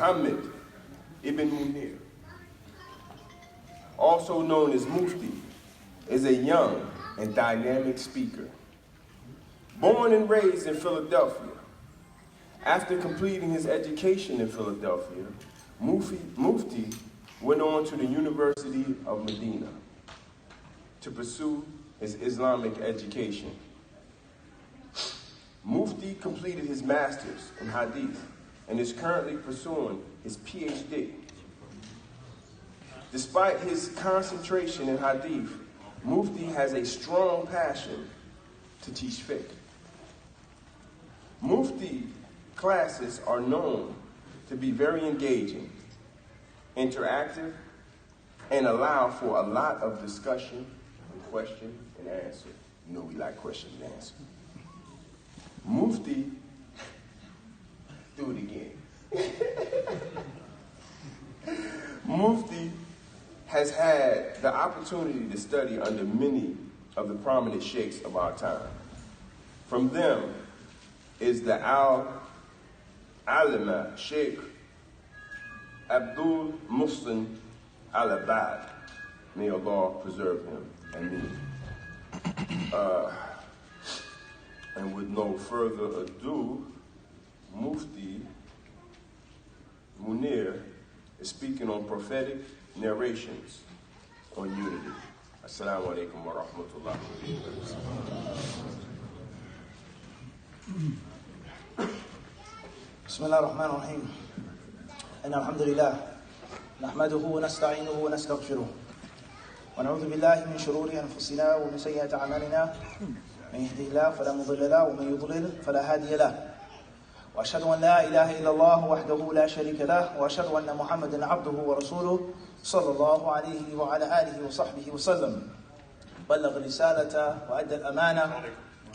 Muhammad ibn Muneer, also known as Mufti, is a young and dynamic speaker. Born and raised in Philadelphia, after completing his education in Philadelphia, Mufti went on to the University of Medina to pursue his Islamic education. Mufti completed his master's in Hadith and is currently pursuing his PhD. Despite his concentration in Hadith, Mufti has a strong passion to teach fiqh. Mufti classes are known to be very engaging, interactive, and allow for a lot of discussion and question and answer. You know we like question and answer. Mufti, do it again. Mufti has had the opportunity to study under many of the prominent sheikhs of our time. From them is the Al-Alama Sheikh Abdul Muslim Al-Abad. May Allah preserve him and me. And with no further ado, Mufti Muneer is speaking on prophetic narrations on unity. Assalamu alaikum wa rahmatullahi wa barakatuh. Bismillah ar-Rahman ar-Rahim. Inna alhamdulillah. Nahmaduhu wa nasta'inuhu wa nastaghfiruh. Wa na'udhu billahi min shururi anfusina wa min sayyiati a'malina. Man yahdihillahu fala mudilla lahu wa man yudlil fala hadiya lahu. Wa ashhadu an la ilaha illallah wahdahu la sharika lahu wa ashhadu anna Muhammadan 'abduhu wa rasuluh sallallahu alayhi wa ala alihi wa sahbihi wa sallam. بلغ الرسالة وأدى الأمانة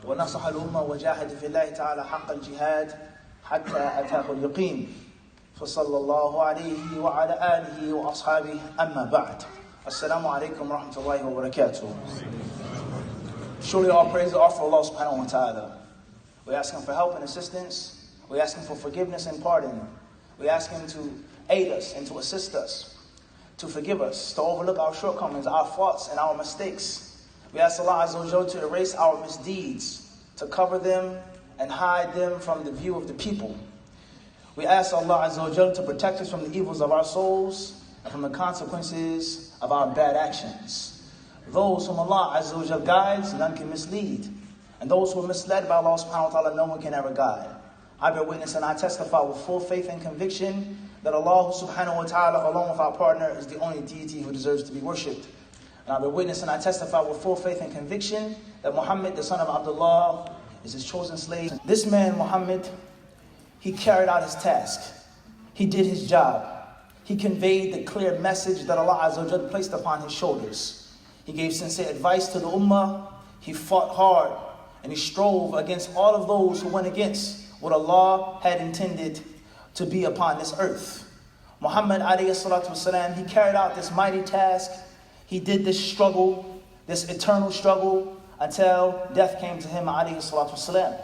ونصح الأمة وجاهد في الله تعالى حق الجهاد حتى أتاه اليقين فصلى الله عليه وعلى آله وأصحابه أما بعد السلام عليكم ورحمة الله وبركاته. Surely all praise are for Allah subhanahu wa ta'ala. We ask Him for help and assistance. We ask Him for forgiveness and pardon. We ask Him to aid us and to assist us, to forgive us, to overlook our shortcomings, our faults, and our mistakes. We ask Allah Azza wa Jalla to erase our misdeeds, to cover them and hide them from the view of the people. We ask Allah Azza wa Jalla to protect us from the evils of our souls and from the consequences of our bad actions. Those whom Allah Azza wa Jalla guides, none can mislead. And those who are misled by Allah subhanahu wa ta'ala, no one can ever guide. I bear witness and I testify with full faith and conviction that Allah subhanahu wa ta'ala, along with our partner, is the only deity who deserves to be worshipped. And I bear witness and I testify with full faith and conviction that Muhammad, the son of Abdullah, is his chosen slave. This man, Muhammad, he carried out his task. He did his job. He conveyed the clear message that Allah Azza wa Jalla placed upon his shoulders. He gave sincere advice to the ummah. He fought hard and he strove against all of those who went against what Allah had intended to be upon this earth. Muhammad alayhi salatu wasalam, he carried out this mighty task. He did this struggle, this eternal struggle, until death came to him, alayhi salatu wasalam.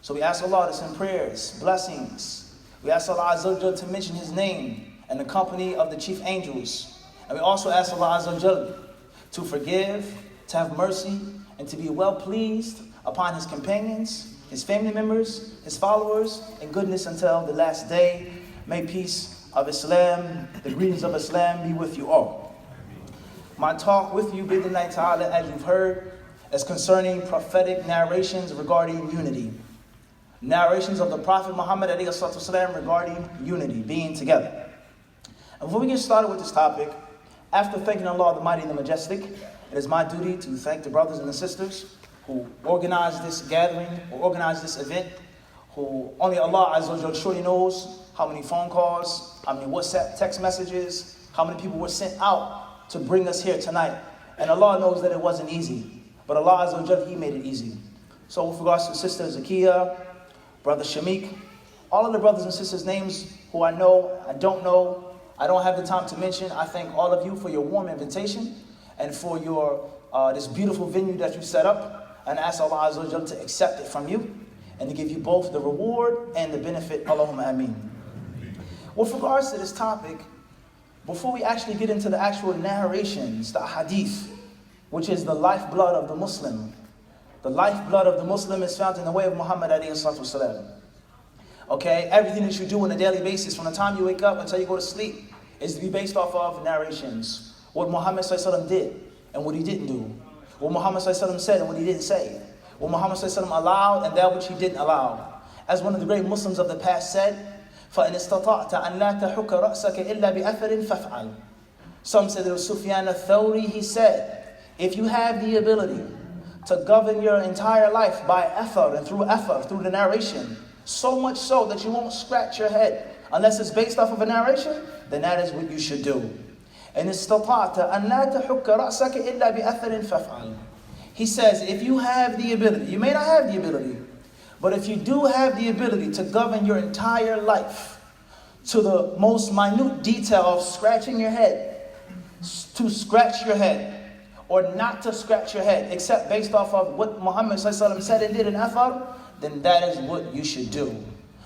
So we ask Allah to send prayers, blessings. We ask Allah Azza wa Jalla to mention His name and the company of the chief angels. And we also ask Allah Azza wa Jalla to forgive, to have mercy, and to be well pleased upon His companions, His family members, His followers, and goodness until the last day. May peace of Islam, the greetings of Islam be with you all. My talk with you, bid'Allah ta'ala, as you've heard, is concerning prophetic narrations regarding unity. Narrations of the Prophet Muhammad alayhi salatu wasalam regarding unity, being together. And before we get started with this topic, after thanking Allah, the Mighty and the Majestic, it is my duty to thank the brothers and the sisters who organized this gathering, who organized this event, who only Allah Azza wa Jalla surely knows how many phone calls, how many WhatsApp text messages, how many people were sent out to bring us here tonight. And Allah knows that it wasn't easy. But Allah Azza wa Jalla, He made it easy. So with regards to Sister Zakiya, Brother Shamik, all of the brothers and sisters' names who I know, I don't know, I don't have the time to mention, I thank all of you for your warm invitation and for your this beautiful venue that you set up. And I ask Allah Azza wa Jalla to accept it from you and to give you both the reward and the benefit. Allahumma ameen. With regards to this topic, before we actually get into the actual narrations, the hadith, which is the lifeblood of the Muslim. The lifeblood of the Muslim is found in the way of Muhammad alayhi salatu wasalam. Okay, everything that you do on a daily basis, from the time you wake up until you go to sleep, is to be based off of narrations. What Muhammad sallallahu alaihi wasallam did and what he didn't do. What Muhammad sallallahu alaihi wasallam said and what he didn't say. What Muhammad sallallahu alaihi wasallam allowed and that which he didn't allow. As one of the great Muslims of the past said, فَإِنِ اسْتَطَعْتَ أَنْ لَا تَحُكَّ رَأْسَكَ إِلَّا بِأَثَرٍ فَافْعَلْ. Some said it was Sufyan al-Thawri. He said, if you have the ability to govern your entire life by effort and through the narration, so much so that you won't scratch your head unless it's based off of a narration, then that is what you should do. And استطعت أن لا تحك رأسك إلا بأثر فافعل. He says, if you have the ability, you may not have the ability, but if you do have the ability to govern your entire life to the most minute detail of scratching your head, to scratch your head, or not to scratch your head, except based off of what Muhammad said and did in Afar, then that is what you should do.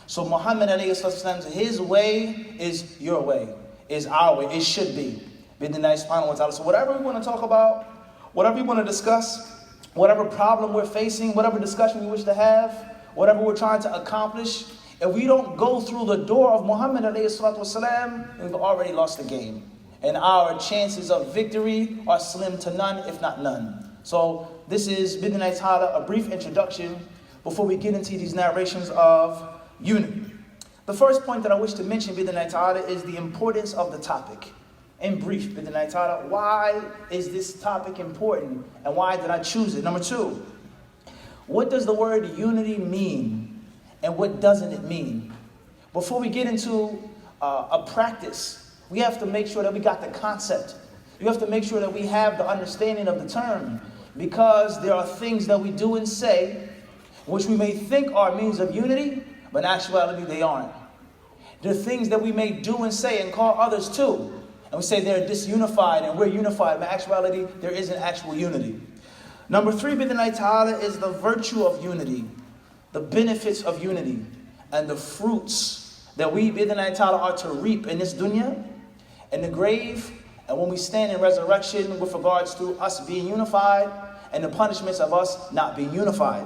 So Muhammad his way is your way, is our way, it should be. So whatever we want to talk about, whatever we want to discuss, whatever problem we're facing, whatever discussion we wish to have, whatever we're trying to accomplish, if we don't go through the door of Muhammad ﷺ, we've already lost the game. And our chances of victory are slim to none, if not none. So this is, bid'night ta'ala, a brief introduction before we get into these narrations of unity. The first point that I wish to mention, bid'night ta'ala, is the importance of the topic. In brief, bid'night ta'ala, why is this topic important and why did I choose it? Number two, what does the word unity mean and what doesn't it mean? Before we get into a practice, we have to make sure that we got the concept. You have to make sure that we have the understanding of the term, because there are things that we do and say which we may think are means of unity, but in actuality they aren't. There are things that we may do and say and call others to, and we say they're disunified and we're unified, but in actuality there isn't actual unity. Number three, bid'night ta'ala, is the virtue of unity, the benefits of unity, and the fruits that we, bid'night ta'ala, are to reap in this dunya, in the grave, and when we stand in resurrection with regards to us being unified, and the punishments of us not being unified.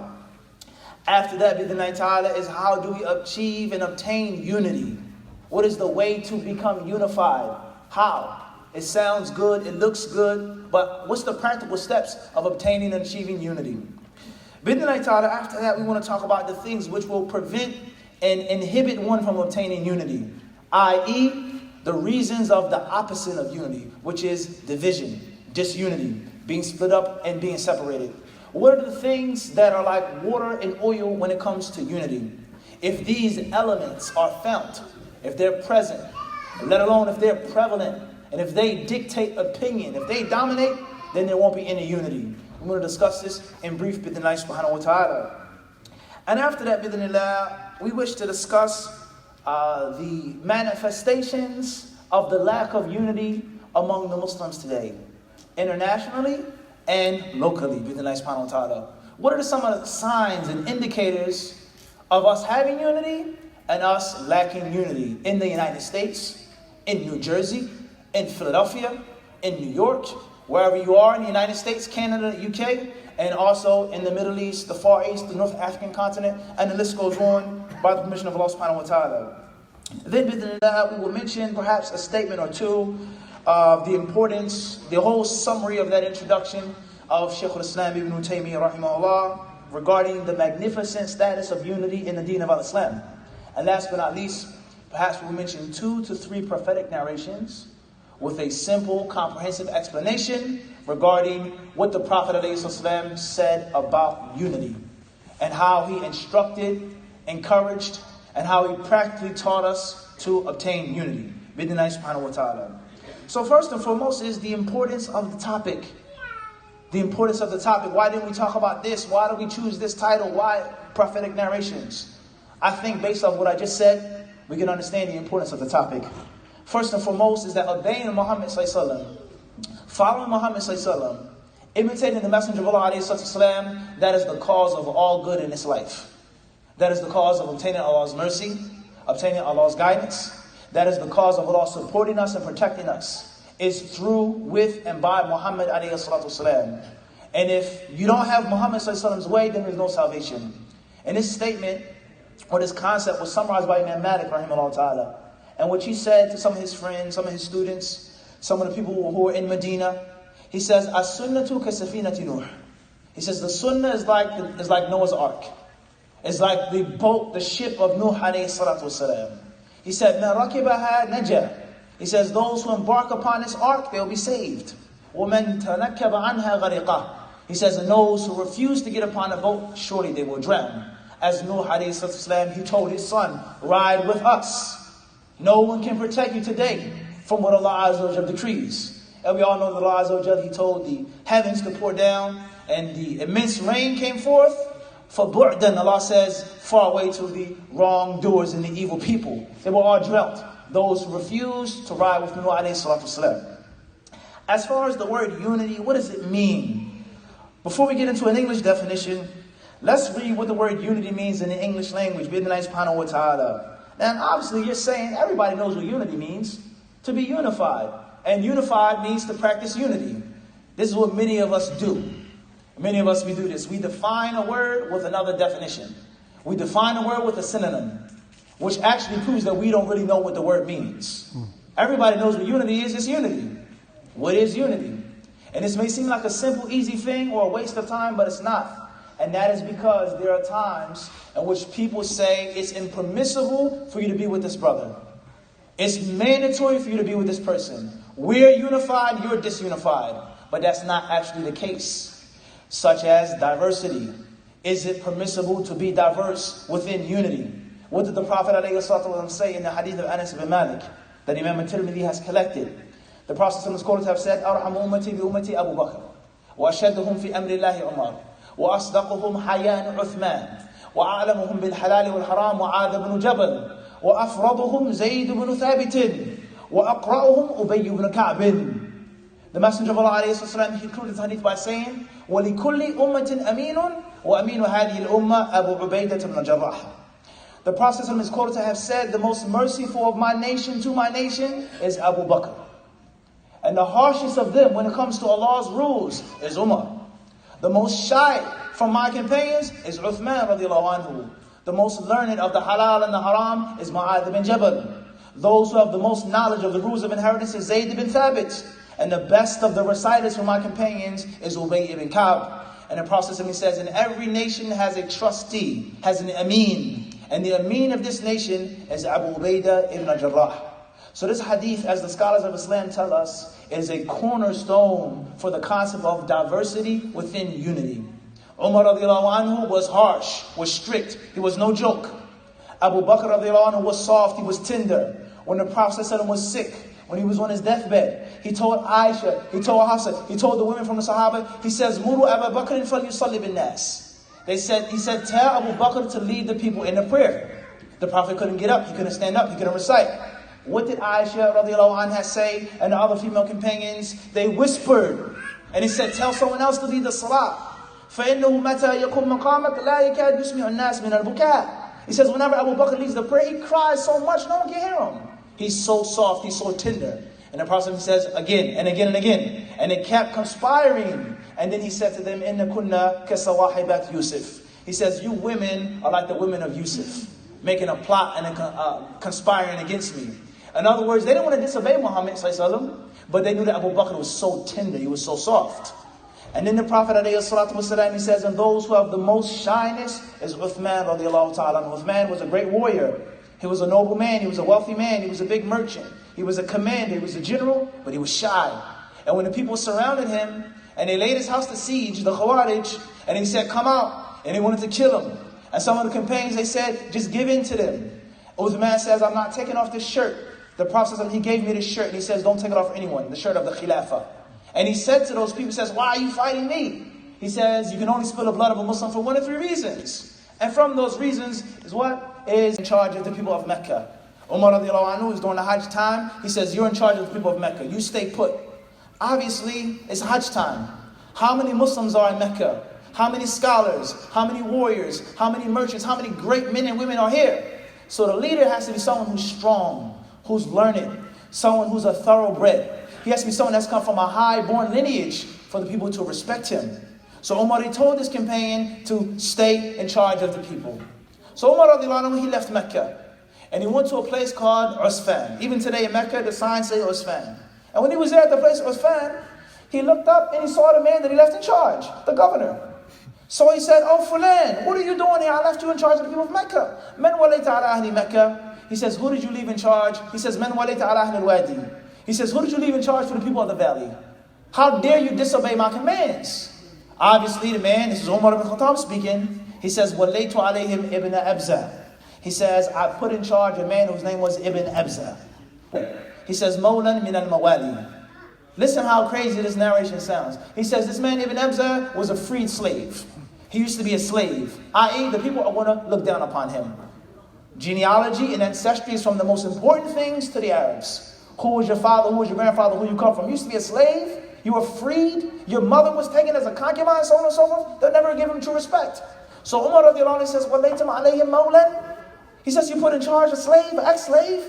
After that, bid'night ta'ala, is how do we achieve and obtain unity? What is the way to become unified? How? It sounds good, it looks good, but what's the practical steps of obtaining and achieving unity? Bid'night ta'ala, after that, we want to talk about the things which will prevent and inhibit one from obtaining unity, i.e., the reasons of the opposite of unity, which is division, disunity, being split up and being separated. What are the things that are like water and oil when it comes to unity? If these elements are found, if they're present, let alone if they're prevalent, and if they dictate opinion, if they dominate, then there won't be any unity. We're going to discuss this in brief, bid'nillahi subhanahu wa ta'ala. And after that, bid'nillah, we wish to discuss the manifestations of the lack of unity among the Muslims today, internationally and locally, bid'nillahi subhanahu wa ta'ala. What are some of the signs and indicators of us having unity and us lacking unity in the United States, in New Jersey, in Philadelphia, in New York, wherever you are in the United States, Canada, UK, and also in the Middle East, the Far East, the North African continent, and the list goes on by the permission of Allah subhanahu wa ta'ala. Then we will mention perhaps a statement or two of the importance, the whole summary of that introduction of Shaykh al-Islam ibn Taymiyyah rahimahullah regarding the magnificent status of unity in the deen of al-Islam. And last but not least, perhaps we'll mention 2 to 3 prophetic narrations with a simple, comprehensive explanation regarding what the Prophet ﷺ said about unity and how he instructed, encouraged, and how he practically taught us to obtain unity. Bid'nillahi subhanahu wa ta'ala. So first and foremost is the importance of the topic. The importance of the topic. Why didn't we talk about this? Why did we choose this title? Why prophetic narrations? I think based on what I just said, we can understand the importance of the topic. First and foremost is that obeying Muhammad sallallahu following Muhammad sallallahu imitating the Messenger of Allah sallallahu, that is the cause of all good in this life. That is the cause of obtaining Allah's mercy, obtaining Allah's guidance. that is the cause of Allah supporting us and protecting us, is through, with, and by Muhammad alayhi salatu wasalam. And if you don't have Muhammad sallallahu alaihi wasallam's way, then there's no salvation. And this statement, or this concept, was summarized by Imam Malik rahimahullah ta'ala. And what he said to some of his friends, some of his students, some of the people who were in Medina, he says, "As-sunnatu ka-safinati Nuh." He says the sunnah is like Noah's Ark. It's like the boat, the ship of Nuh alayhi salatu wasalam. He said, "Man rakibaha naja." He says those who embark upon this ark, they'll be saved. وَمَن تَنَكَّبَ عَنْهَا غَرِقَهُ. He says, and those who refuse to get upon a boat, surely they will drown. As Nuh alayhi salatu wasalam, he told his son, "Ride with us." No one can protect you today from what Allah Azza wa Jal decrees. And we all know that Allah Azza wa Jal, He told the heavens to pour down, and the immense rain came forth. For bu'dan, Allah says, far away to the wrongdoers and the evil people. They were all drealt. Those who refused to ride with Nuh alayhi salatu wasalam. As far as the word unity, what does it mean? Before we get into an English definition, let's read what the word unity means in the English language. Bidnillah subhanahu wa ta'ala. And obviously you're saying, everybody knows what unity means. To be unified. And unified means to practice unity. This is what many of us do. Many of us, we do this. We define a word with another definition. We define a word with a synonym, which actually proves that we don't really know what the word means. Everybody knows what unity is. It's unity. What is unity? And this may seem like a simple, easy thing or a waste of time, but it's not. And that is because there are times in which people say it's impermissible for you to be with this brother. It's mandatory for you to be with this person. We're unified, you're disunified. But that's not actually the case. Such as diversity. Is it permissible to be diverse within unity? What did the Prophet ﷺ say in the hadith of Anas ibn Malik that Imam al-Tirmidhi has collected? The Prophet is quoted to have said, "Arhamu ummati bi ummati Abu Bakr, wa ashadduhum fi amri Allahi Umar, wa asdaquhum hayan Uthman, wa a'lamuhum bil halal wal haram Mu'adh ibn Jabal, wa afraduhum Zayd ibn Thabit, wa aqra'uhum Ubay ibn Ka'b." The Messenger of Allah ﷺ, he concluded the hadith by saying, وَلِكُلِّ أُمَّةٍ أَمِينٌ وَأَمِينُ هَذِهِ الْأُمَّةِ أَبُو عُبَيدَةَ بْنَ جَرَّاحٍ. The Prophet is quoted to have said, the most merciful of my nation to my nation is Abu Bakr. And the harshest of them when it comes to Allah's rules is Umar. The most shy from my companions is Uthman radiallahu anhu. The most learned of the halal and the haram is Mu'adh ibn Jabal. Those who have the most knowledge of the rules of inheritance is Zayd ibn Thabit. And the best of the reciters from my companions is Ubay ibn Ka'b. And the Prophet says, and every nation has a trustee, has an ameen. And the ameen of this nation is Abu Ubaidah ibn Jarrah. So this hadith, as the scholars of Islam tell us, is a cornerstone for the concept of diversity within unity. Umar radiallahu anhu was harsh, was strict. He was no joke. Abu Bakr radiallahu anhu was soft, he was tender. When the Prophet was sick, when he was on his deathbed, he told Aisha, he told Hafsa, he told the women from the Sahaba, he says, Muru Abu Bakr falyusalli bin nas. He said, tell Abu Bakr to lead the people in the prayer. The Prophet couldn't get up, he couldn't stand up, he couldn't recite. What did Aisha radiallahu anha say and the other female companions? They whispered. And he said, tell someone else to lead the salah. فَإِنَّهُ مَتَى يَكُمْ مَقَامَكَ لَا يَكَادْ يُسْمِعُ النَّاسِ مِنَ الْبُكَاءِ. He says, whenever Abu Bakr leads the prayer, he cries so much, no one can hear him. He's so soft, he's so tender. And the Prophet says again and again and again. And they kept conspiring. And then he said to them, إِنَّ كُنَّا كَسَوَاحِبَاتِ Yusuf. He says, you women are like the women of Yusuf, making a plot and conspiring against me. In other words, they didn't want to disobey Muhammad ﷺ, but they knew that Abu Bakr was so tender, he was so soft. And then the Prophet ﷺ, he says, and those who have the most shyness is Uthman radiallahu ta'ala. Uthman was a great warrior. He was a noble man, he was a wealthy man, he was a big merchant. He was a commander, he was a general, but he was shy. And when the people surrounded him, and they laid his house to siege, the Khawarij, and he said, come out, and they wanted to kill him. And some of the companions, they said, just give in to them. Uthman says, I'm not taking off this shirt. The Prophet said, he gave me this shirt, and he says, don't take it off for anyone, the shirt of the Khilafah. And he said to those people, he says, why are you fighting me? He says, you can only spill the blood of a Muslim for one of three reasons. And from those reasons is what? Is in charge of the people of Mecca. Umar radiallahu anhu is during the Hajj time. He says, you're in charge of the people of Mecca. You stay put. Obviously, it's Hajj time. How many Muslims are in Mecca? How many scholars? How many warriors? How many merchants? How many great men and women are here? So the leader has to be someone who's strong, who's learned, someone who's a thoroughbred. He has to be someone that's come from a high-born lineage for the people to respect him. So Umar, he told his companion to stay in charge of the people. So Umar, he left Mecca. And he went to a place called Usfan. Even today in Mecca, the signs say Usfan. And when he was there at the place Usfan, he looked up and he saw the man that he left in charge, the governor. So he said, "Oh, Fulan, what are you doing here? I left you in charge of the people of Mecca. Man walayta ala ahli Mecca." He says, "Who did you leave in charge?" He says, "Man walayta ala ahli al-wadi." He says, "Who did you leave in charge for the people of the valley? How dare you disobey my commands?" Obviously, the man, this is Umar ibn Khattab speaking, he says, "Walaytu alayhim ibn Abza." He says, "I put in charge a man whose name was Ibn Abza." He says, "Mawlan min al-mawali." Listen how crazy this narration sounds. He says, this man Ibn Abza was a freed slave. He used to be a slave, i.e. the people are going to look down upon him. Genealogy and ancestry is from the most important things to the Arabs. Who was your father? Who was your grandfather? Who you come from? You used to be a slave. You were freed. Your mother was taken as a concubine, so on and so forth. They'll never give him true respect. So Umar radiallahu anhu says, "Walaytum alayhim mawlan." He says, "You put in charge a slave, an ex-slave?"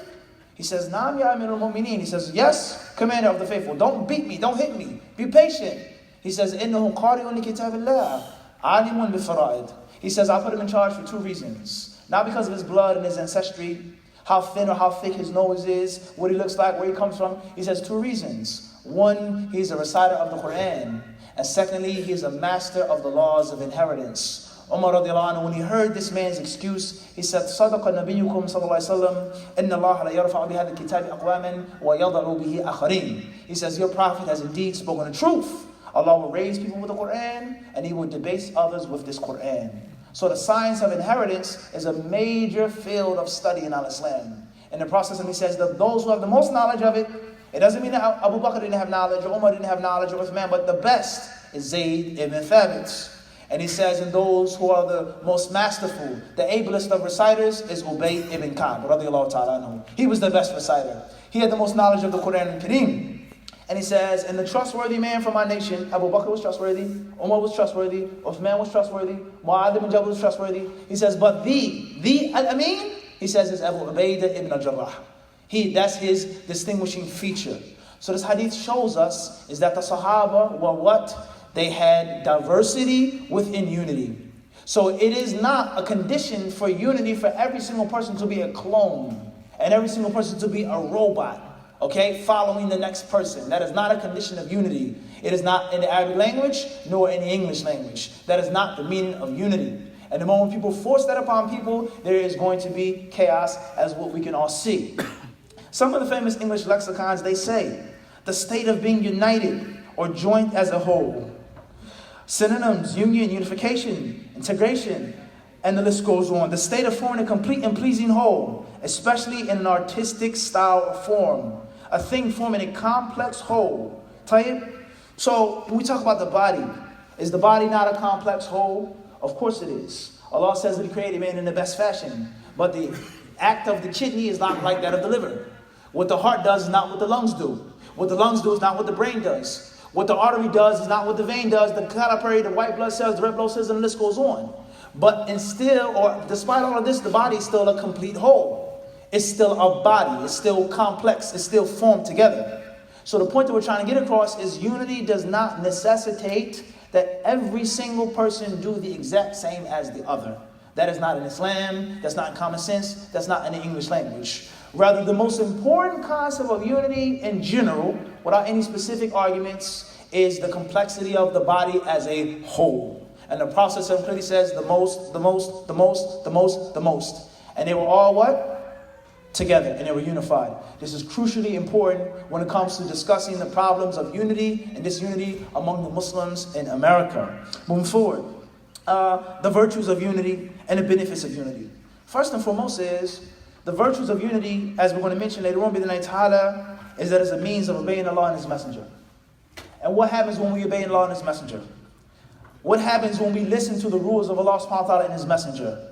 He says, "Naam ya Amir al-Mu'mineen." He says, "Yes, commander of the faithful. Don't beat me. Don't hit me. Be patient." He says, "Innahu qari'un li kitabillah, alimun bi-fara'id." He says, "I put him in charge for two reasons. Not because of his blood and his ancestry, how thin or how thick his nose is, what he looks like, where he comes from." He says two reasons. One, he's a reciter of the Quran. And secondly, he is a master of the laws of inheritance. Umar radiallahu anhu, when he heard this man's excuse, he said, "Sadaqa nabiyyukum sallallahu alayhi wa sallam, inna Allah la yarfa'u bihadha al-kitabi aqwaman wa yada'u bihi akharin." He says, your prophet has indeed spoken the truth. Allah will raise people with the Quran, and he will debase others with this Quran. So the science of inheritance is a major field of study in al-Islam. In the process, and he says that those who have the most knowledge of it, it doesn't mean that Abu Bakr didn't have knowledge, or Umar didn't have knowledge, or Uthman, but the best is Zayd ibn Thabit. And he says, and those who are the most masterful, the ablest of reciters is Ubay ibn Ka'b, radiallahu ta'ala anhu. He was the best reciter. He had the most knowledge of the Quran and Kareem. And he says, and the trustworthy man from our nation, Abu Bakr was trustworthy, Umar was trustworthy, Uthman was trustworthy, Mu'adh ibn Jabal was trustworthy. He says, but the Al-Amin, he says, is Abu Ubaidah ibn Jarrah. That's his distinguishing feature. So this hadith shows us is that the Sahaba were what? They had diversity within unity. So it is not a condition for unity for every single person to be a clone and every single person to be a robot, okay, following the next person. That is not a condition of unity. It is not in the Arabic language nor in the English language. That is not the meaning of unity. And the moment people force that upon people, there is going to be chaos, as what we can all see. Some of the famous English lexicons, they say, the state of being united or joined as a whole. Synonyms, union, unification, integration, and the list goes on. The state of forming a complete and pleasing whole, especially in an artistic style or form. A thing forming a complex whole. Tayyib? So, when we talk about the body, is the body not a complex whole? Of course it is. Allah says that He created man in the best fashion. But the act of the kidney is not like that of the liver. What the heart does is not what the lungs do. What the lungs do is not what the brain does. What the artery does is not what the vein does, the capillary, the white blood cells, the red blood cells, and the list goes on. But despite all of this, the body is still a complete whole. It's still a body. It's still complex. It's still formed together. So the point that we're trying to get across is unity does not necessitate that every single person do the exact same as the other. That is not in Islam. That's not in common sense. That's not in the English language. Rather, the most important concept of unity in general, without any specific arguments, is the complexity of the body as a whole. And the Prophet clearly says the most. And they were all what? Together, and they were unified. This is crucially important when it comes to discussing the problems of unity and disunity among the Muslims in America. Moving forward, the virtues of unity and the benefits of unity. First and foremost is the virtues of unity, as we're going to mention later on, ta'ala, is that it's a means of obeying Allah and His Messenger. And what happens when we obey Allah and His Messenger? What happens when we listen to the rules of Allah subhanahu wa ta'ala and His Messenger?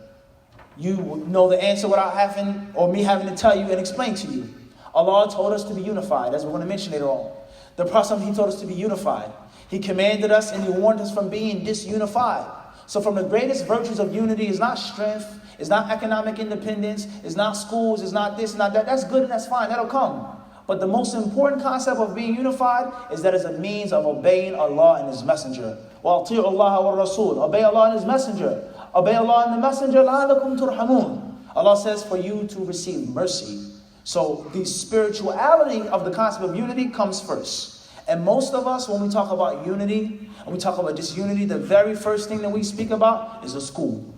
You know the answer without having, or me having to tell you and explain to you. Allah told us to be unified, as we're going to mention later on. The Prophet, He told us to be unified. He commanded us and He warned us from being disunified. So from the greatest virtues of unity is not strength, it's not economic independence, it's not schools, it's not this, not that. That's good and that's fine, that'll come. But the most important concept of being unified is that it's a means of obeying Allah and His Messenger. وَأَطِيعُوا اللَّهَ وَالرَّسُولَ. Obey Allah and His Messenger. Obey Allah and the Messenger. لَعَلَّكُمْ تُرْحَمُونَ. Allah says for you to receive mercy. So the spirituality of the concept of unity comes first. And most of us, when we talk about unity, and we talk about disunity, the very first thing that we speak about is a school.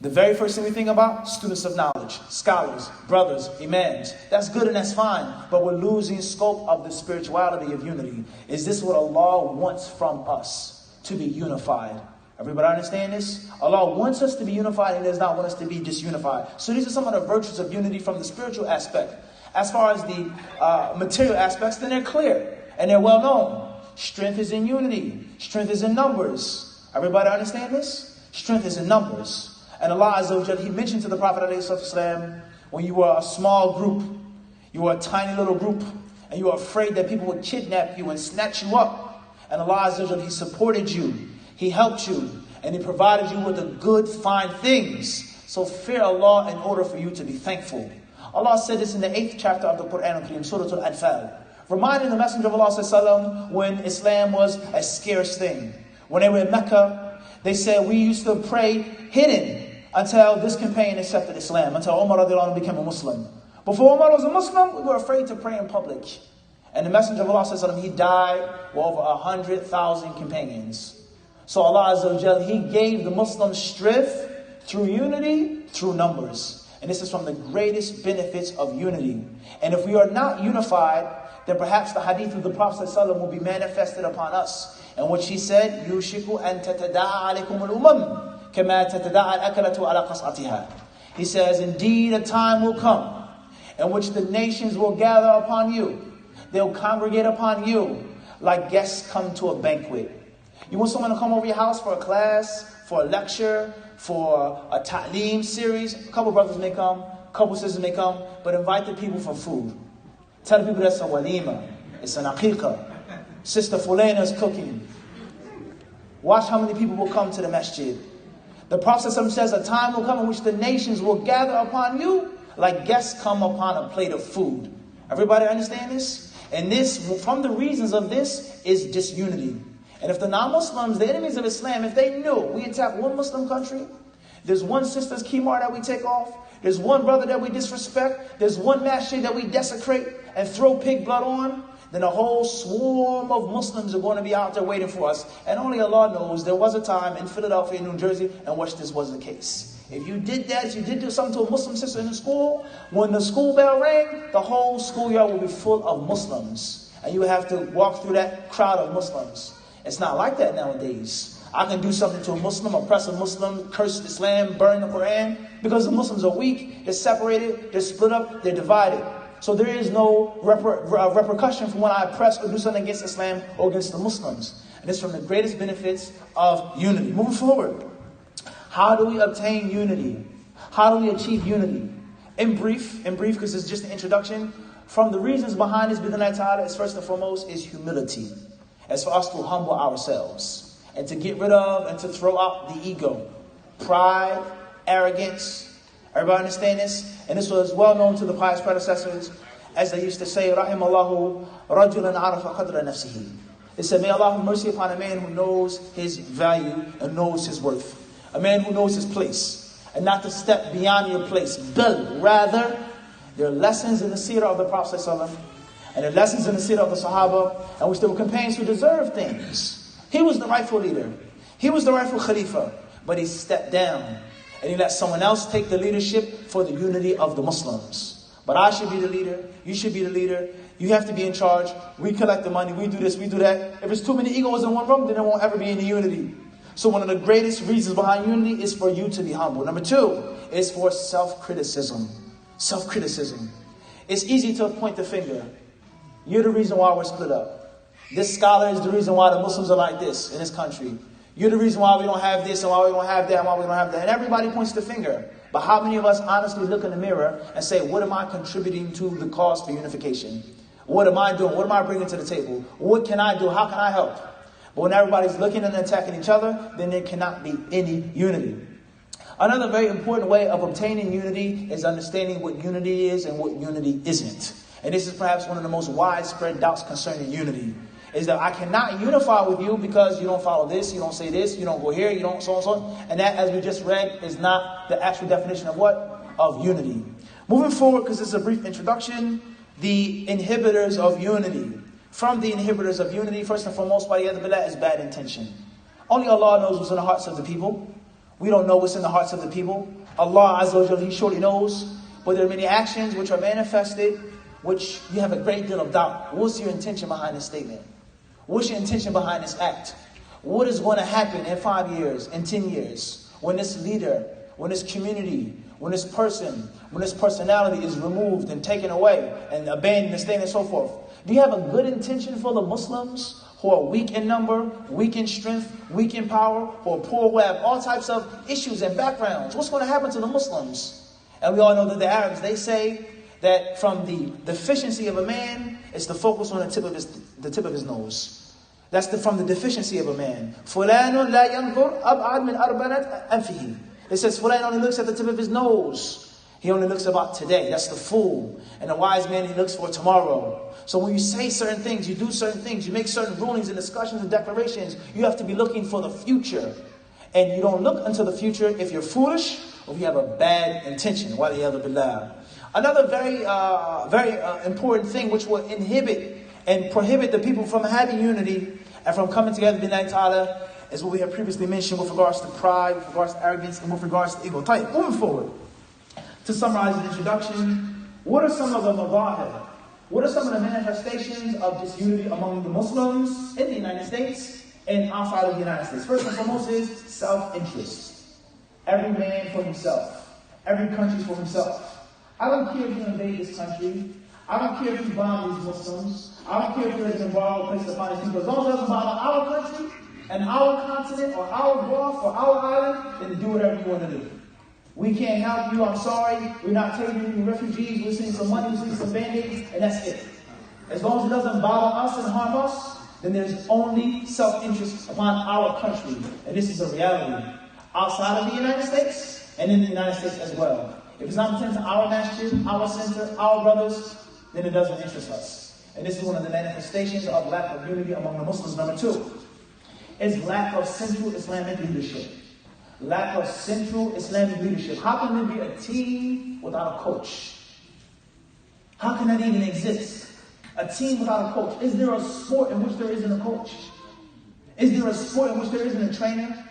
The very first thing we think about, students of knowledge, scholars, brothers, imams. That's good and that's fine, but we're losing scope of the spirituality of unity. Is this what Allah wants from us? To be unified. Everybody understand this? Allah wants us to be unified and does not want us to be disunified. So these are some of the virtues of unity from the spiritual aspect. As far as the material aspects, then they're clear and they're well known. Strength is in unity. Strength is in numbers. Everybody understand this? Strength is in numbers. And Allah Azza wa Jalla, He mentioned to the Prophet ﷺ, when you were a small group, you were a tiny little group, and you were afraid that people would kidnap you and snatch you up. And Allah Azza wa Jalla, He supported you, He helped you, and He provided you with the good, fine things. So fear Allah in order for you to be thankful. Allah said this in the 8th chapter of the Quran Al-Kareem, Surah Al-Anfal, reminding the Messenger of Allah ﷺ when Islam was a scarce thing. When they were in Mecca, they said, we used to pray hidden until this companion accepted Islam, until Umar radiallahu anhu became a Muslim. Before Umar was a Muslim, we were afraid to pray in public. And the Messenger of Allah, he died with over 100,000 companions. So Allah Azza wa Jal, He gave the Muslims strength through unity, through numbers. And this is from the greatest benefits of unity. And if we are not unified, then perhaps the hadith of the Prophet will be manifested upon us. And what she said, يُوشِكُ أَن تَتَدَاعَ عَلَيْكُمُ الْأُمَمِ كَمَا تَتَدَاعَ الْأَكَلَةُ عَلَى قَصْعَتِهَا. He says, indeed a time will come in which the nations will gather upon you. They'll congregate upon you like guests come to a banquet. You want someone to come over your house for a class, for a lecture, for a ta'leem series? A couple brothers may come, a couple sisters may come, but invite the people for food. Tell the people that's a walima, it's an aqiqah. Sister Fulana is cooking. Watch how many people will come to the masjid. The Prophet says a time will come in which the nations will gather upon you like guests come upon a plate of food. Everybody understand this? And this, from the reasons of this, is disunity. And if the non-Muslims, the enemies of Islam, if they knew we attack one Muslim country, there's one sister's kimar that we take off, there's one brother that we disrespect, there's one masjid that we desecrate and throw pig blood on, then a whole swarm of Muslims are going to be out there waiting for us. And only Allah knows there was a time in Philadelphia, New Jersey, in which this was the case. If you did that, if you did do something to a Muslim sister in the school, when the school bell rang, the whole schoolyard will be full of Muslims. And you have to walk through that crowd of Muslims. It's not like that nowadays. I can do something to a Muslim, oppress a Muslim, curse Islam, burn the Quran, because the Muslims are weak, they're separated, they're split up, they're divided. So there is no repercussion from when I oppress or do something against Islam or against the Muslims. And it's from the greatest benefits of unity. Moving forward, how do we obtain unity? How do we achieve unity? In brief, because it's just an introduction, from the reasons behind this, bid'ah ta'ala, is first and foremost is humility. It's for us to humble ourselves and to get rid of and to throw out the ego, pride, arrogance. Everybody understand this? And this was well known to the pious predecessors, as they used to say, Rahimallahu rajulan arafa qadra nafsihi. They said, may Allah have mercy upon a man who knows his value and knows his worth. A man who knows his place, and not to step beyond your place. But rather, there are lessons in the seerah of the Prophet ﷺ, and there are lessons in the seerah of the Sahaba, and which there were companions who deserved things. He was the rightful leader. He was the rightful Khalifa, but he stepped down. And he let someone else take the leadership for the unity of the Muslims. But I should be the leader. You should be the leader. You have to be in charge. We collect the money. We do this. We do that. If it's too many egos in one room, then there won't ever be any unity. So one of the greatest reasons behind unity is for you to be humble. Number two is for self-criticism. Self-criticism. It's easy to point the finger. You're the reason why we're split up. This scholar is the reason why the Muslims are like this in this country. You're the reason why we don't have this and why we don't have that and why we don't have that. And everybody points the finger. But how many of us honestly look in the mirror and say, what am I contributing to the cause for unification? What am I doing? What am I bringing to the table? What can I do? How can I help? But when everybody's looking and attacking each other, then there cannot be any unity. Another very important way of obtaining unity is understanding what unity is and what unity isn't. And this is perhaps one of the most widespread doubts concerning unity. Is that I cannot unify with you because you don't follow this, you don't say this, you don't go here, you don't so and so. And that, as we just read, is not the actual definition of what? Of unity. Moving forward, because this is a brief introduction, the inhibitors of unity. From the inhibitors of unity, first and foremost, is bad intention. Only Allah knows what's in the hearts of the people. We don't know what's in the hearts of the people. Allah Azza wa Jalla, He surely knows. But there are many actions which are manifested, which you have a great deal of doubt. What's your intention behind this statement? What's your intention behind this act? What is going to happen in 5 years, in 10 years, when this leader, when this community, when this person, when this personality is removed and taken away and abandoned and staying and so forth? Do you have a good intention for the Muslims who are weak in number, weak in strength, weak in power, who are poor, who have all types of issues and backgrounds? What's going to happen to the Muslims? And we all know that the Arabs, they say that from the deficiency of a man, it's the focus on the tip of his nose. That's from the deficiency of a man. فُلَانٌ لَا يَنْظُرْ أَبْعَدْ مِنْ أَرْبَنَةِ أَنْفِهِ. It says Fulan only looks at the tip of his nose. He only looks about today. That's the fool. And the wise man, he looks for tomorrow. So when you say certain things, you do certain things, you make certain rulings and discussions and declarations, you have to be looking for the future. And you don't look into the future if you're foolish or if you have a bad intention. وَلِيَذُ بِاللَّهِ. Another very important thing which will inhibit and prohibit the people from having unity and from coming together bi'Allah ta'ala is what we have previously mentioned with regards to pride, with regards to arrogance, and with regards to ego. Moving forward, to summarize the introduction, what are some of the mazahir? What are some of the manifestations of disunity among the Muslims in the United States and outside of the United States? First and foremost is self-interest. Every man for himself. Every country for himself. I don't care if you invade this country. I don't care if you bomb these Muslims. I don't care if there's an embargo placed upon these people. As long as it doesn't bother our country and our continent or our Gulf or our island, then do whatever you want to do. We can't help you, I'm sorry. We're not taking any refugees. We're sending some money, we're sending some band-aids, and that's it. As long as it doesn't bother us and harm us, then there's only self-interest upon our country. And this is a reality. Outside of the United States and in the United States as well. If it's not intended to our masjid, our center, our brothers, then it doesn't interest us. And this is one of the manifestations of lack of unity among the Muslims. Number 2 is lack of central Islamic leadership. Lack of central Islamic leadership. How can there be a team without a coach? How can that even exist? A team without a coach. Is there a sport in which there isn't a coach? Is there a sport in which there isn't a trainer?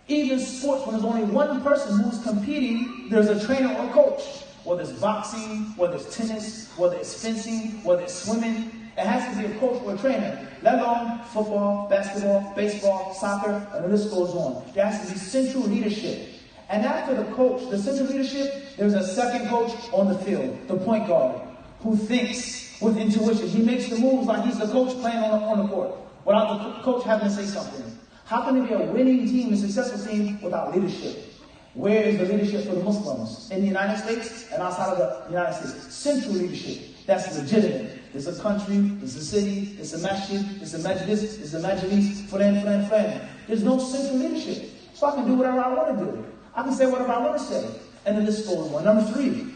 Even sports, when there's only one person who's competing, there's a trainer or a coach. Whether it's boxing, whether it's tennis, whether it's fencing, whether it's swimming, it has to be a coach or a trainer. Let alone football, basketball, baseball, soccer, and the list goes on. There has to be central leadership. And after the coach, the central leadership, there's a second coach on the field, the point guard, who thinks with intuition. He makes the moves like he's the coach playing on the court, without the coach having to say something. How can there be a winning team, a successful team, without leadership? Where is the leadership for the Muslims? In the United States and outside of the United States. Central leadership. That's legitimate. It's a country, it's a city, it's a masjid, it's a majlis, it's a majlis, fulan. There's no central leadership. So I can do whatever I want to do. I can say whatever I want to say. And the list goes on. Number 3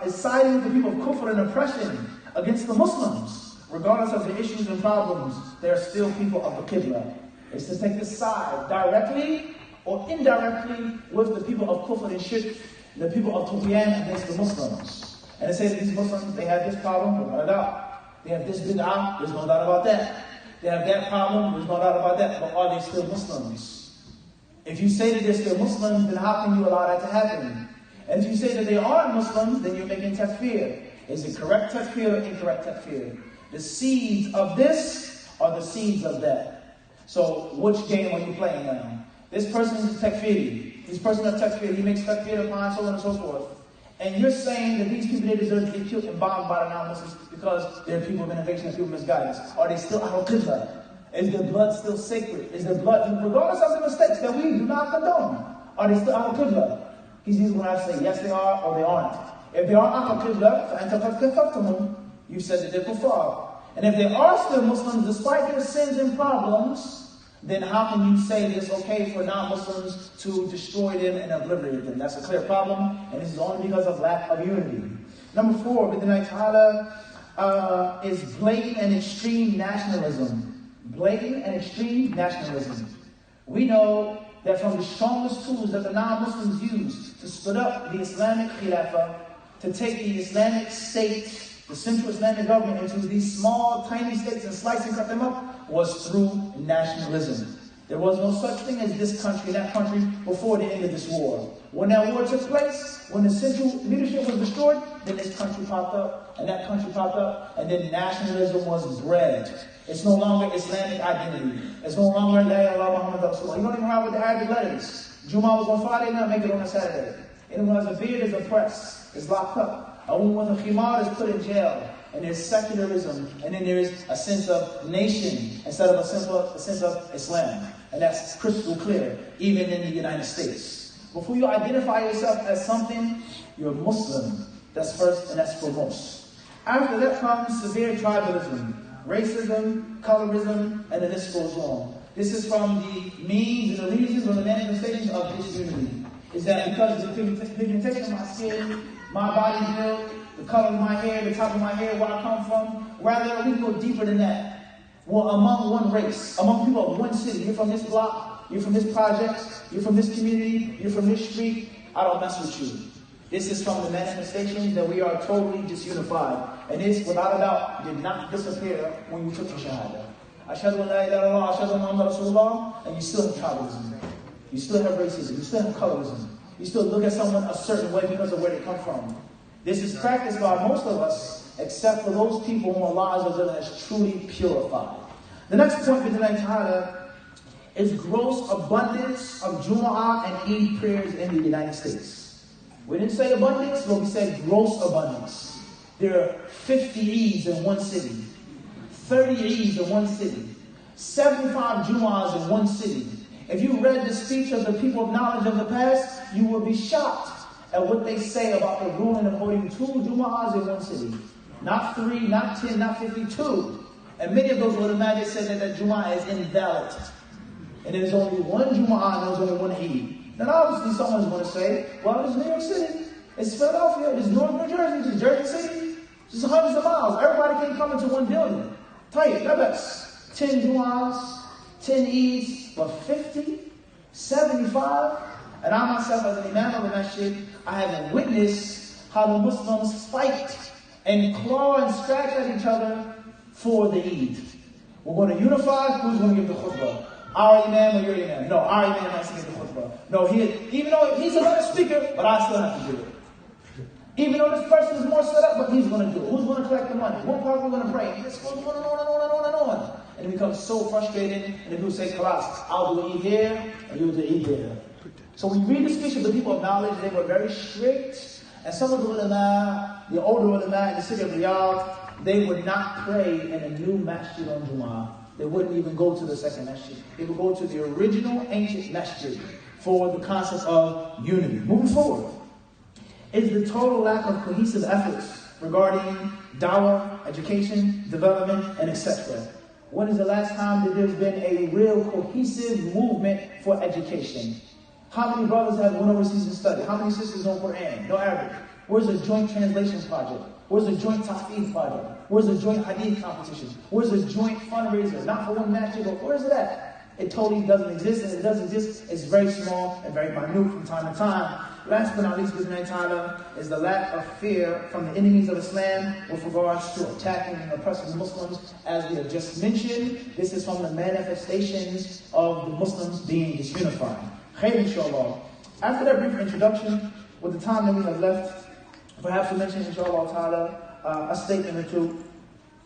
is siding with the people of kufr and oppression against the Muslims. Regardless of the issues and problems, they are still people of the Qibla. It's to take the side directly or indirectly with the people of kufr and shirk, the people of tughyan against the Muslims. And they say that these Muslims, they have this problem, there's no doubt. They have this bid'ah, there's no doubt about that. They have that problem, there's no doubt about that. But are they still Muslims? If you say that they're still Muslims, then how can you allow that to happen? And if you say that they aren't Muslims, then you're making takfir. Is it correct takfir or incorrect takfir? The seeds of this are the seeds of that. So which game are you playing now? This person is takfiri. This person is takfir. He makes takfir upon so on and so forth. And you're saying that these people, they deserve to get killed and bombed by the non-Muslims because they're people of innovation and people of misguidance. Are they still al-Qibla? Is their blood still sacred? Is their blood, regardless of the mistakes that we do not condone, are they still al-Qibla? He's using when I say yes they are or they aren't. If they are al-Qibla, you said that they're kuffar. And if there are still Muslims, despite their sins and problems, then how can you say that it's okay for non-Muslims to destroy them and obliterate them? That's a clear problem, and this is only because of lack of unity. Number 4, bid'nai ta'ala, is blatant and extreme nationalism. Blatant and extreme nationalism. We know that from the strongest tools that the non-Muslims use to split up the Islamic Khilafah, to take the Islamic state, the central Islamic government, into these small, tiny states and slice and cut them up, was through nationalism. There was no such thing as this country and that country before the end of this war. When that war took place, when the central leadership was destroyed, then this country popped up, and that country popped up, and then nationalism was bred. It's no longer Islamic identity. It's no longer La ilaha illallah Muhammad Rasulullah. You don't even ride with the Arabic letters. Juma was on Friday, now make it on a Saturday. Anyone who has a beard is oppressed, is locked up. A woman with a khimar is put in jail. And there's secularism, and then there is a sense of nation instead of a sense of Islam. And that's crystal clear, even in the United States. Before you identify yourself as something, you're Muslim. That's first and that's foremost. After that comes severe tribalism, racism, colorism, and the list goes on. This is from the means and the reasons or the manifestations of this unity. Is that because of the pigmentation of my skin, my body build, the color of my hair, the top of my hair, where I come from. Rather, we go deeper than that. Well, among one race, among people of one city. You're from this block, you're from this project, you're from this community, you're from this street. I don't mess with you. This is from the manifestations that we are totally disunified. And this, without a doubt, did not disappear when you took your shahada. Ashhadu an la ilaha illallah, ashhadu anna Muhammadan Rasulullah, and you still have tribalism. You still have racism, you still have colorism. You still look at someone a certain way because of where they come from. This is practiced by most of us, except for those people whom Allah has truly purified. The next point, bid'nai ta'ala, is gross abundance of Jumu'ah and Eid prayers in the United States. We didn't say abundance, but we said gross abundance. There are 50 Eids in one city, 30 Eids in one city, 75 Jumu'ahs in one city. If you read the speech of the people of knowledge of the past, you will be shocked at what they say about the ruling of holding 2 Jumu'ahs in one city. Not 3, not 10, not 52. And many of those ulama said that Jumu'ah is invalid. And there's only one Jumu'ah and there's only one Eid. Now obviously someone's going to say, well, it's New York City, it's Philadelphia, it's Newark, New Jersey, it's Jersey City. It's just hundreds of miles. Everybody can come into one building. Tell you, that's 10 Jumu'ahs, 10 Eids, but 50, 75, and I myself as an imam of the masjid, I haven't witnessed how the Muslims fight and claw and scratch at each other for the Eid. We're going to unify. Who's going to give the khutbah? Our imam or your imam? No, our imam has to give the khutbah. No, even though he's a better speaker, but I still have to do it. Even though this person is more set up, but he's going to do it. Who's going to collect the money? What part are we going to pray? This goes on and on and on and on and on. And it becomes so frustrating, and the people say, Kalas, I'll do Eid here, and you'll do Eid there. So when you read the speech of the people of knowledge, they were very strict. And some of the ulama, the older ulama in the city of Riyadh, they would not pray in a new masjid on Jumu'ah. They wouldn't even go to the second masjid. They would go to the original ancient masjid for the concept of unity. Moving forward, is the total lack of cohesive efforts regarding dawah, education, development, and etc. When is the last time that there's been a real cohesive movement for education? How many brothers have went overseas and studied? How many sisters know Quran? No Arabic. Where's the joint translation project? Where's the joint tahfidh project? Where's the joint hadith competition? Where's the joint fundraiser? Not for one masjid, but where's it at? It totally doesn't exist, and if it does exist, it's very small and very minute from time to time. Last but not least, bid'nai ta'ala, is the lack of fear from the enemies of Islam with regards to attacking and oppressing Muslims. As we have just mentioned, this is from the manifestations of the Muslims being disunified. Khair, inshallah. After that brief introduction, with the time that we have left, perhaps to mention, inshallah ta'ala, a statement or two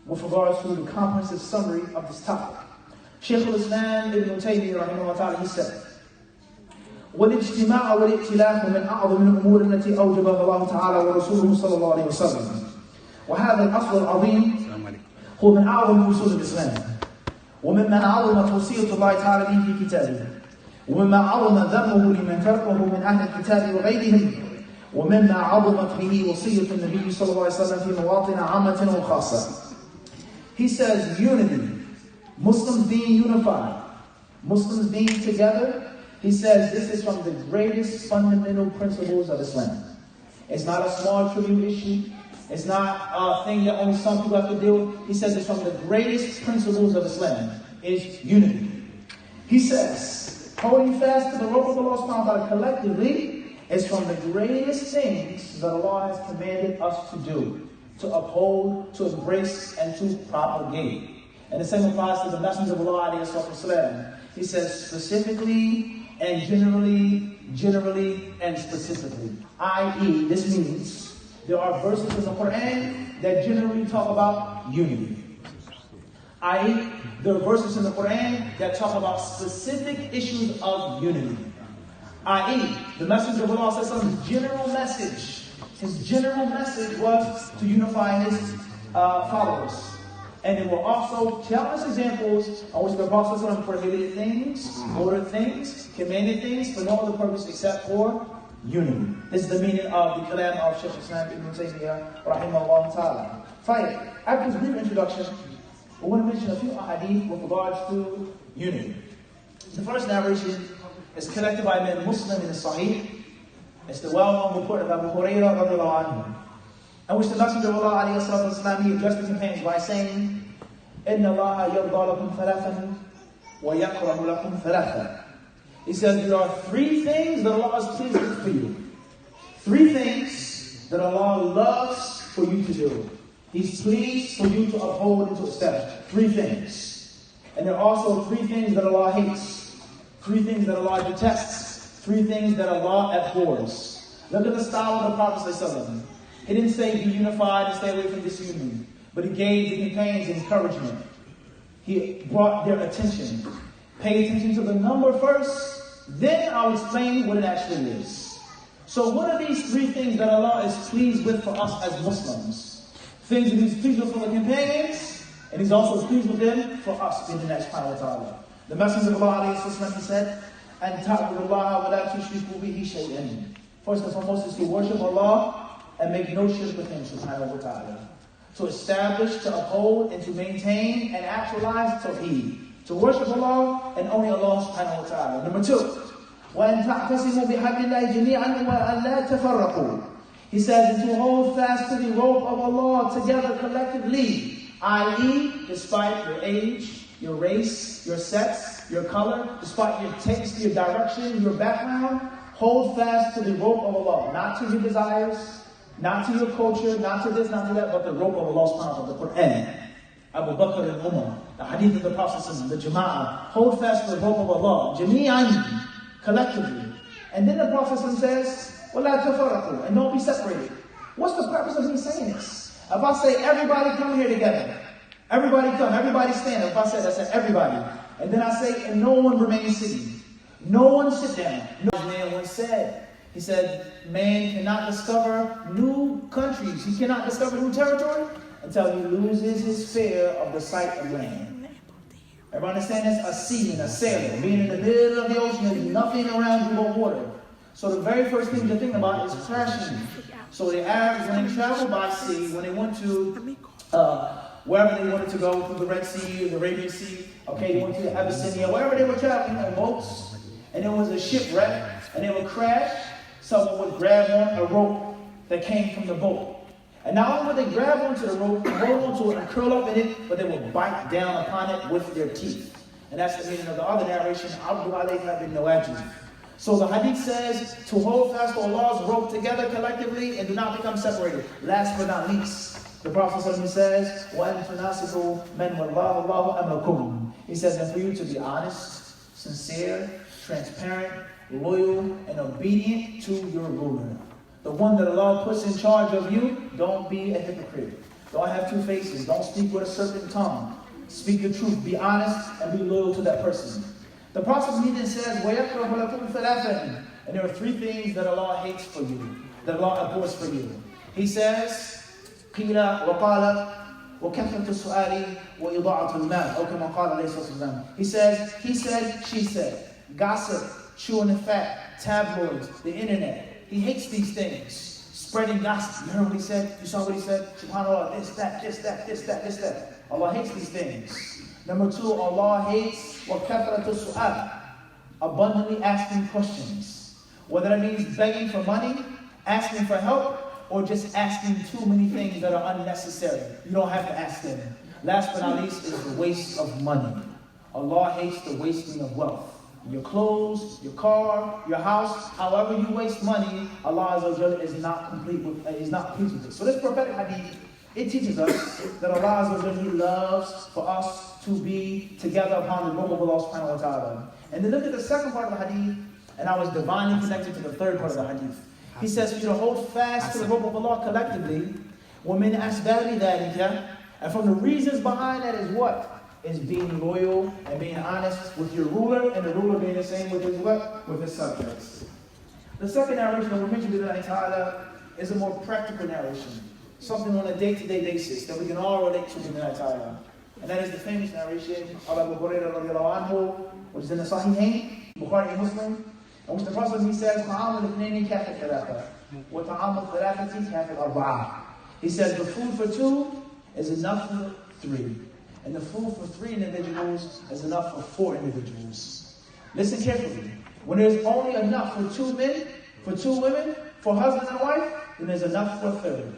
with regards to the comprehensive summary of this topic. Shaykh al-Islam Ibn Taymiyyah rahimahullah ta'ala, he said, والاجتماع والائتلاف من أعظم الأمور التي أوجبها الله تعالى ورسوله صلى الله عليه وسلم. وهذا الأصل العظيم هو من أعظم أصول الإسلام، ومما عظم توصية الله تعالى به في كتابه، ومما عظم ذمه لمن تركه من أهل الكتاب وغيرهم، ومما عظمت به وصية النبي صلى الله عليه وسلم في مواطن عامة وخاصة. He says unity. Muslims being unified. Muslims being together. He says this is from the greatest fundamental principles of Islam. It's not a small trivial issue. It's not a thing that only some people have to deal with. He says it's from the greatest principles of Islam. Is unity. He says, holding fast to the rope of Allah subhanahu wa ta'ala collectively is from the greatest things that Allah has commanded us to do, to uphold, to embrace, and to propagate. And the same applies to the Messenger of Allah alayhi salatu. He says specifically and generally and specifically. I.e., this means there are verses in the Quran that generally talk about unity. I.e., there are verses in the Quran that talk about specific issues of unity. I.e., the Messenger of Allah says his general message was to unify his followers. And there were also countless examples on which the Prophet prohibited things, ordered things, commanded things for no other purpose except for unity. This is the meaning of the kalam of Shaykh Islam Ibn Taymiyyah rahimahullah ta'ala. Fine. After this brief introduction, we want to mention a few ahadith with regards to unity. The first narration is collected by Imam Muslim in the Sahih. It's the well-known report of Abu Hurairah radiallahu anhu, in which the Messenger of Allah alayhi salatu wasalam, he addressed the companions by saying, إِنَّ اللَّهَ يَرْضَى لَكُمْ ثَلَاثًا وَيَكْرَهُ لَكُمْ ثَلَاثًا. He says there are three things that Allah is pleased with for you. Three things that Allah loves for you to do. He's pleased for you to uphold and to establish. Three things. And there are also three things that Allah hates. Three things that Allah detests. Three things that Allah abhors. Look at the style of the Prophet ﷺ. He didn't say be unified and stay away from disunion, but he gave the companions encouragement. He brought their attention. Pay attention to the number first, then I'll explain what it actually is. So what are these three things that Allah is pleased with for us as Muslims? Things that He's pleased with for the companions, and He's also pleased with them for us in the next subhanahu wa ta'ala. The Messenger of Allah he said, Untitled Chapter. First and foremost is to worship Allah and make no shirk with Him subhanahu wa ta'ala. To establish, to uphold, and to maintain and actualize Tawheed. To worship Allah and only Allah subhanahu wa ta'ala. Number two, وَأَن تَعْتَصِمُوا بِحَبْلِ اللَّهِ جَمِيعًا وَأَن لَا تَفَرَّقُوا. He says, and to hold fast to the rope of Allah together collectively, i.e., despite your age, your race, your sex, your color, despite your taste, your direction, your background, hold fast to the rope of Allah, not to your desires, not to your culture, not to this, not to that, but the rope of Allah subhanahu wa ta'ala, the Quran. Abu Bakr and Umar, the hadith of the Prophet, the Jama'ah, hold fast to the rope of Allah, Jami'an, collectively. And then the Prophet says, وَلَا تَفَرَّقُوا, and don't be separated. What's the purpose of me saying this? If I say everybody come here together, everybody come, everybody stand. If I said everybody, and then I say, and no one remain sitting, no one sit down. No man once said, he said, man cannot discover new countries, he cannot discover new territory until he loses his fear of the sight of land. Everyone understand this? A sea and a sailor, being in the middle of the ocean, there's nothing around you but water. So the very first thing to think about is crashing. So the Arabs, when they traveled by sea, when they went to wherever they wanted to go, through the Red Sea, the Arabian Sea, okay, they went to Abyssinia, wherever they were traveling on boats, and there was a shipwreck, and they would crash, someone would grab on a rope that came from the boat. And not only would they grab onto the rope, hold onto it, and curl up in it, but they would bite down upon it with their teeth. And that's the meaning of the other narration, Abdu alayha bin nawajih. So the hadith says to hold fast to Allah's rope together collectively and do not become separated. Last but not least, the Prophet says, وَأَن تُنَاسِبُوا مَنْ وَاللَّهُ اللَّهُ أَمْرَكُمْ. He says, and for you to be honest, sincere, transparent, loyal, and obedient to your ruler. The one that Allah puts in charge of you, don't be a hypocrite. Don't have two faces. Don't speak with a certain tongue. Speak the truth. Be honest and be loyal to that person. The Prophet then says, وَيَكْرَهُ لَكُمْ ثَلَاثًا. And there are three things that Allah hates for you, that Allah abhors for you. He says, قِيلَ وَقَالَ وَكَثْرَةُ السُّؤَالِ وَإِضَاعَةُ الْمَالِ. أو كما قال عليه الصلاة والسلام. He says, he said, she said, gossip, chewing the fat, tabloids, the internet. He hates these things. Spreading gossip. You heard what he said? You saw what he said? SubhanAllah, this, that, this, that, this, that, this, that. Allah hates these things. Number two, Allah hates وَكَثْرَةُ السُّؤَالِ, abundantly asking questions. Whether that means begging for money, asking for help, or just asking too many things that are unnecessary. You don't have to ask them. Last but not least is the waste of money. Allah hates the wasting of wealth. Your clothes, your car, your house, however you waste money, Allah Azza is not pleased with it. So this prophetic hadith, it teaches us that Allah Azza He loves for us to be together upon the rope of Allah subhanahu wa ta'ala. And then look at the second part of the hadith, and I was divinely connected to the third part of the hadith. He says for you to hold fast to the rope of Allah collectively. وَمِنْ أَسْبَابِ ذَلِكَ, and from the reasons behind that is what? Is being loyal and being honest with your ruler, and the ruler being the same with his what? With his subjects. The second narration that we mentioned in the is a more practical narration. Something on a day-to-day basis that we can all relate to in the Ta'ala. And that is the famous narration of Abu Hurairah radiallahu anhu, which is in the Sahihain, Bukhari and Muslim, in which the Prophet he says, طَعَامُ الْإِثْنَيْنِ كَافِ الثَّلَاثَةِ وَطَعَامُ الثَّلَاثَةِ كَافِ الْأَرْبَعَةِ. He says the food for two is enough for three. And the food for three individuals is enough for four individuals. Listen carefully. When there's only enough for two men, for two women, for husband and wife, then there's enough for a third,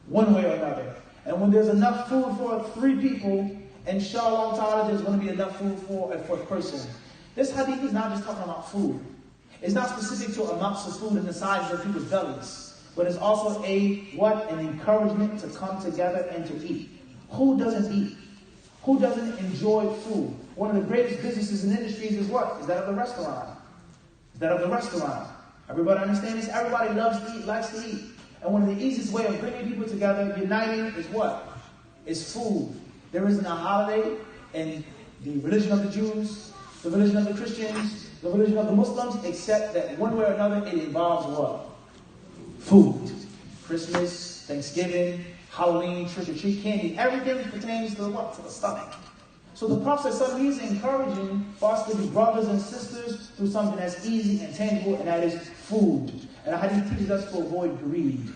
one way or another. And when there's enough food for three people, inshallah ta'ala, there's going to be enough food for a fourth person. This hadith is not just talking about food. It's not specific to amounts of food and the sizes of people's bellies, but it's also an encouragement to come together and to eat. Who doesn't eat? Who doesn't enjoy food? One of the greatest businesses and industries is what? Is that of the restaurant. Is that of the restaurant. Everybody understand this? Everybody loves to eat, likes to eat. And one of the easiest way of bringing people together, uniting, is what? Is food. There isn't a holiday in the religion of the Jews, the religion of the Christians, the religion of the Muslims, except that one way or another it involves what? Food. Christmas, Thanksgiving, Halloween, trick-or-treat, candy, everything pertains to what? To the stomach. So the Prophet is encouraging for us to be brothers and sisters through something that's easy and tangible, and that is food. And the hadith teaches us to avoid greed.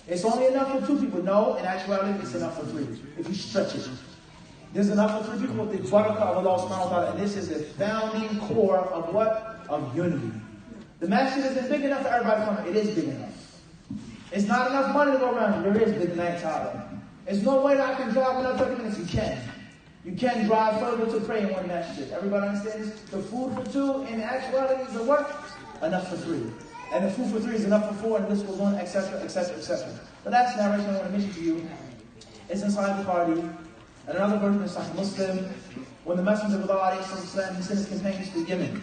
It's only enough for two people. No, in actuality, it's enough for three. If you stretch it. There's enough for three people with the barakah of Allah subhanahu wa ta'ala. And this is the founding core of what? Of unity. The masjid isn't big enough for everybody to come. It is big enough. It's not enough money to go around. There is big enough ta'ala. There's no way that I can drive another 30 minutes. You can. You can drive further to pray in one masjid. Everybody understands? The food for two in actuality is what? Enough for three. And the food for three is enough for four, and this goes on, etc., etc., etc. The last narration I want to mention to you is in Sahih Bukhari, and another version is Sahih Muslim, when the Messenger of Allah he sent his companions to Yemen.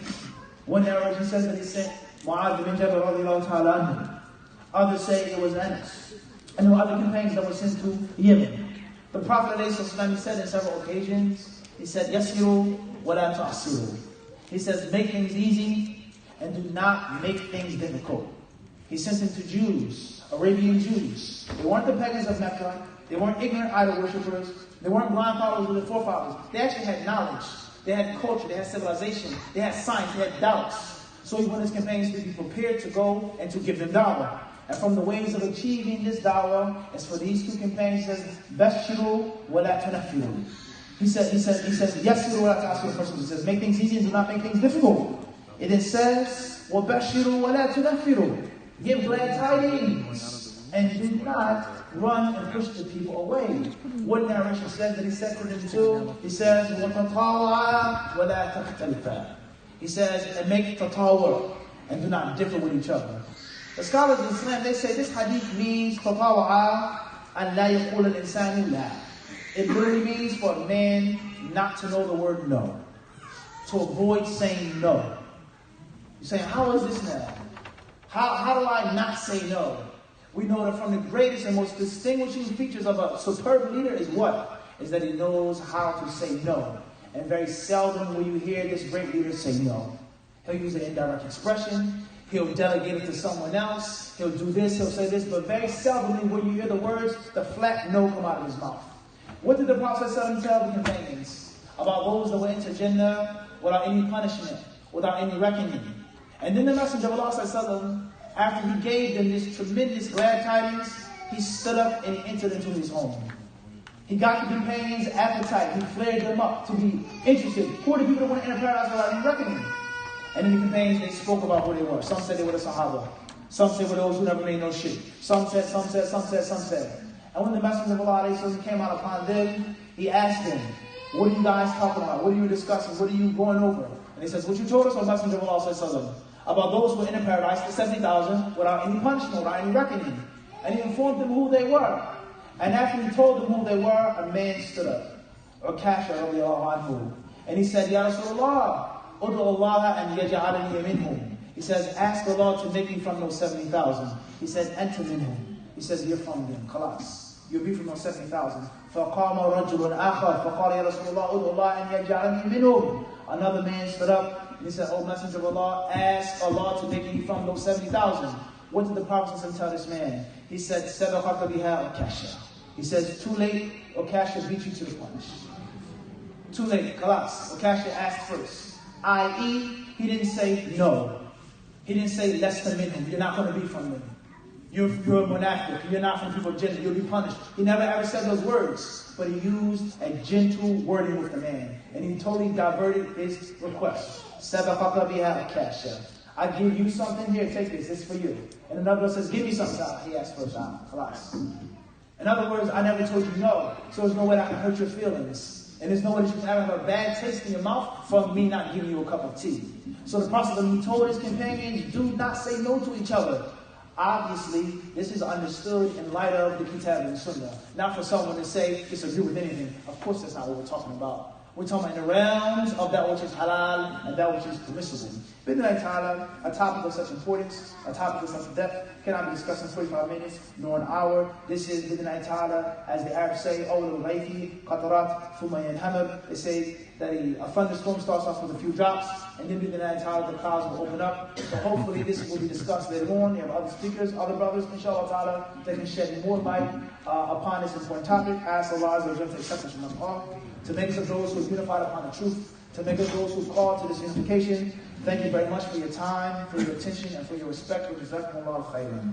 One narration says that he sent Mu'adh bin Jabal radiallahu ta'ala anhu. Others say it was Anas. And there were other companions that were sent to Yemen. The Prophet ﷺ, he said in several occasions, he said, Yasiru wa la ta'asiru. He says, make things easy and do not make things difficult. He sent them to Jews, Arabian Jews. They weren't the pagans of Mecca. They weren't ignorant idol worshippers. They weren't blind followers of their forefathers. They actually had knowledge. They had culture. They had civilization. They had science. They had doubts. So he wanted his companions to be prepared to go and to give them dawah. And from the ways of achieving this dawah is for these two companions, he says, Bashiru wa la tunafiru. He says, Yasiru wa la ta'asiru. First he says, make things easy and do not make things difficult. It then says, wa bashiru wa la tunafiru. Give glad tidings and do not run and push the people away. What narration says that he said to them too? He says, wa tatawa wa la takhtalifa. He says, and make tatawur and do not differ with each other. The scholars of Islam, they say this hadith means tatawa'a an la yaqul al-insanu la. It literally means for a man not to know the word no. To avoid saying no. You're saying, how is this now? How do I not say no? We know that from the greatest and most distinguishing features of a superb leader is what? Is that he knows how to say no. And very seldom will you hear this great leader say no. He'll use an indirect expression. He'll delegate it to someone else. He'll do this, he'll say this. But very seldomly will you hear the words, the flat no come out of his mouth. What did the Prophet ﷺ tell the companions about what was the way into Jannah without any punishment, without any reckoning? And then the Messenger of Allah ﷺ, after he gave them this tremendous glad tidings, he stood up and he entered into his home. He got the companions' appetite. He flared them up to be interested. Who are the people that want to enter paradise without any reckoning? And then the companions, they spoke about who they were. Some said they were the Sahaba. Some said were those who never made no shirk. Some said. And when the Messenger of Allah came out upon them, he asked them, what are you guys talking about? What are you discussing? What are you going over? And he says, what you told us, O Messenger of Allah, about those who were in paradise, the 70,000, without any punishment, without any reckoning. And he informed them who they were. And after he told them who they were, a man stood up, Ukasha radiallahu anhu, and he said, Ya Rasulullah, Udu Allah and yaj'alani minhum. He says, ask Allah to make me from those 70,000. He says, enter minhum. He says, you're from them. Khalas. You'll be from those 70,000. فَقَامَ رَجُلٌ آخَرْ فَقَالَ يَا رَسُولُ اللَّهِ أُدْعُ اللَّهَ أَنْ يَجْعَلَنِي مِنْهُمْ. Another man stood up and he said, O Messenger of Allah, ask Allah to make me from those 70,000. What did the Prophet tell this man? He said, سَبَقَكَ بِهَا Ukasha. He says, too late, Ukasha beat you to the punch. Too late, Khalas. Ukasha asked first. I.e., he didn't say no. He didn't say less than minhum. You're not going to be from them. You're a monastic. You're not from people of Jannah. You'll be punished. He never ever said those words. But he used a gentle wording with the man. And he totally diverted his request. Sabaqaka biha Ukasha. I give you something here. Take this. It's for you. And another one says, give me something. He asked first. Khalas. In other words, I never told you no. So there's no way that I can hurt your feelings. And there's no way that you can have a bad taste in your mouth from me not giving you a cup of tea. So the Prophet, when he told his companions, do not say no to each other. Obviously, this is understood in light of the Kitab and Sunnah. Not for someone to say, disagree with anything. Of course, that's not what we're talking about. We're talking about in the realms of that which is halal and that which is permissible. Bidnai ta'ala, a topic of such importance, a topic of such depth, cannot be discussed in 45 minutes, nor an hour. This is, Bidnai ta'ala, as the Arabs say, awwal al-ghaythi, qatarat, thumma yanhamab. They say that a thunderstorm starts off with a few drops, and then Bidnai ta'ala, the clouds will open up. So hopefully this will be discussed later on. You have other speakers, other brothers, inshallah ta'ala, that can shed more light upon this important topic. Ask Allah to accept us from us all, to make us of those who are unified upon the truth, to make us those who call to this unification. Thank you very much for your time, for your attention, and for your respect. Jazakumullahu khairan.